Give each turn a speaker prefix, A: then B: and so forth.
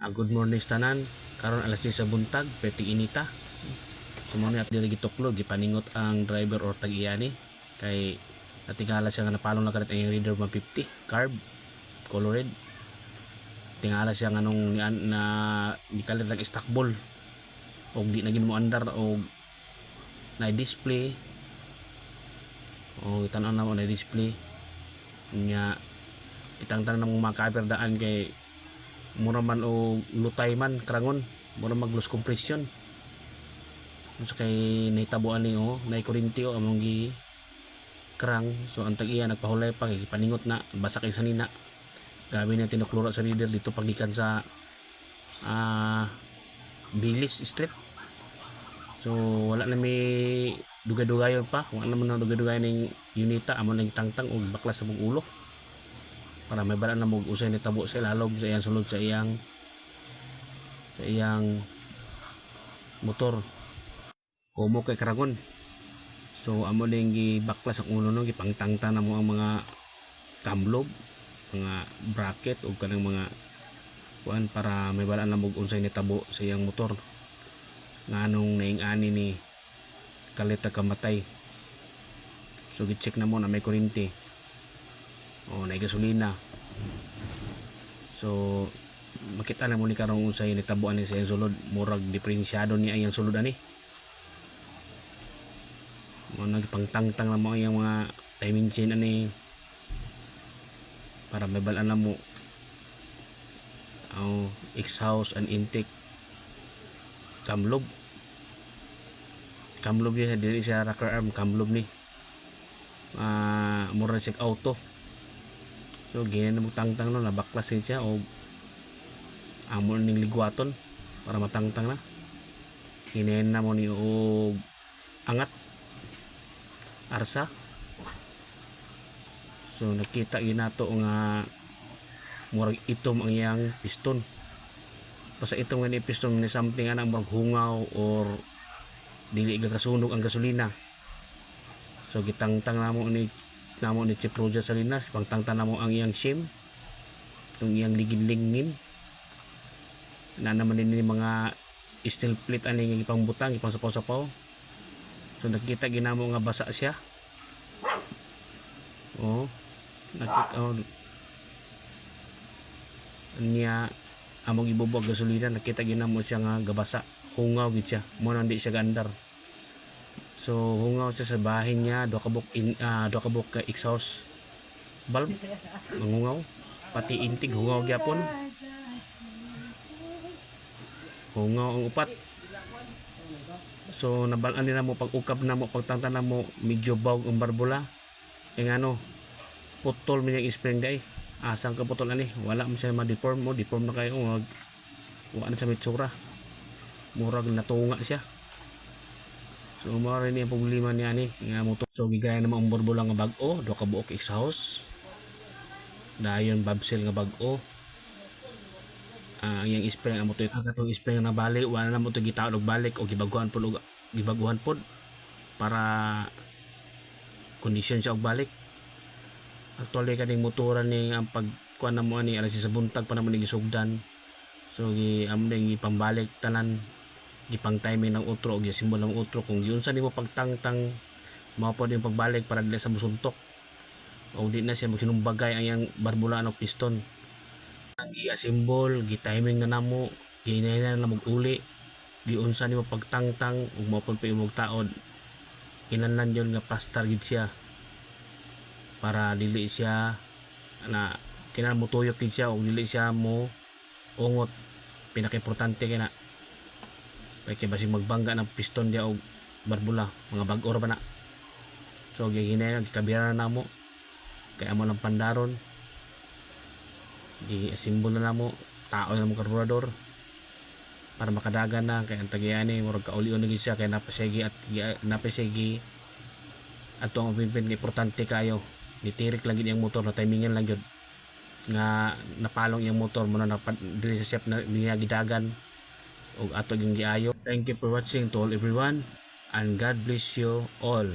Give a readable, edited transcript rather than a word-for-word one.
A: Good morning tanan. Karon alas 10 sa buntag, pwede inita. Sumuni at diri gituklog gipaningot ang driver or tag-iyani kay natingala siya nga napalong na kalit ang reader 150 carb colored. Tingala siya nga nung na gikalit ang stock ball og di na gin mo andar og na display o tan-aw na mo na display nya itangtang na mga cover daan kay mura man o lutay man karangon mura mag loss compression so kay nahitabuan ni na kurintyo among gi krang so ang tag-iya nagpahulay pa kay paningot na basa kay sanina gabi na tinuklura sa reader dito pagikan sa Bilis Street. So wala na may dugay-dugayon pa kung ano man na dugay-dugayon ng unita amo nang tangtang og baklas sa ulo para may bala na mo usay ni tabo sa lalog sa iyang sulod sa iyang motor kumo kay karagon. So amo ning gibaklas ang ulo no gipangtangtan na mo ang mga camlob mga bracket o kanang mga kuan para may bala na mo unsay ni tabo sa iyang motor nganong naing-ani ni kalita kamatay. So gi-check na mo na may kuryente o na gasolina. So makita na mo ni karong unsay nitabuan ni sa iyang sulod murag diferensyado ni ang sulod ani mo nagpangtangtang na mo ang mga timing chain ani para may balaan na mo ang exhaust and intake camlob niya dili siya rocker arm camlob ni mura siya auto. So ganyan na magtangtang no nabaklas siya o amo ning ligwaton para matangtang na hinayin na mo ni og angat arsa. So nakita ginato nga murag itom ang iyang piston basta itong nga ni piston ni something anang maghungaw or dili gakasunog ang gasolina. So gitangtang namo ni Chip Roger Salinas pangtangtang namo ang iyang shim yung iyang ligid-lingnin na naman din mga steel plate ani nga ipangbutang ipang sapaw-sapaw. So nakita ginamo nga basa siya nakita niya among ibubog gasolina nakita ginamo siya nga gabasa hungaw gid siya mo nang di siya gandar. So hungaw siya sa bahin niya do kabuk ka exhaust valve mangungaw pati intig hungaw gyapon hungaw ang upat. So nabalan nila mo pag-ukap na mo pagtangtan na mo medyo bawg ang barbula kay ngano putol man yung spring day asang ka putol ani wala mo siya ma-deform mo deform na kayo wala na sa mitsura murag natunga siya. So mao rin yung problema niya ni nga motor. So gigaya na ang barbula nga bag-o do ka buok exhaust dayon babsel nga bag-o ang yang spring ang motor katong spring na bali wala na mo to gitaod og balik o gibaguhan pod para kondisyon siya og balik. Actually kaning motoran ni ang pagkuan na mo ani alas sa buntag pa naman gisugdan. So amo ning ipambalik tanan gipang timing ng utro og simbol ng utro kung giunsa nimo pagtangtang mao pod yung pagbalik para dili sa musuntok o di na siya magsinumbagay ang yang barbula ng piston. Ang i-assemble gi-timing na namo ginaina na mag-uli giunsa nimo pagtangtang ug mao pod pa imong taod kinahanglan yon nga pastar gid siya para dili siya na kinahanglan mo tuyok gid siya ug dili siya mo ungot pinaka-importante kay na kay basig magbangga ng piston dia og barbula mga bag-o ra ba na. So gihinay kabira na namo kay amo lang pandaron gi-assemble na namo tao na mo karburador para makadagan na kay ang tagiyani murag kauli-on na gid siya kay napasigi at ang pinpin importante kayo nitirik lang gid ang motor na timingan lang gyud nga napalong yung motor mo na dili sa chef na niya gidagan og ato gyud giayo. Thank you for watching to all everyone and God bless you all.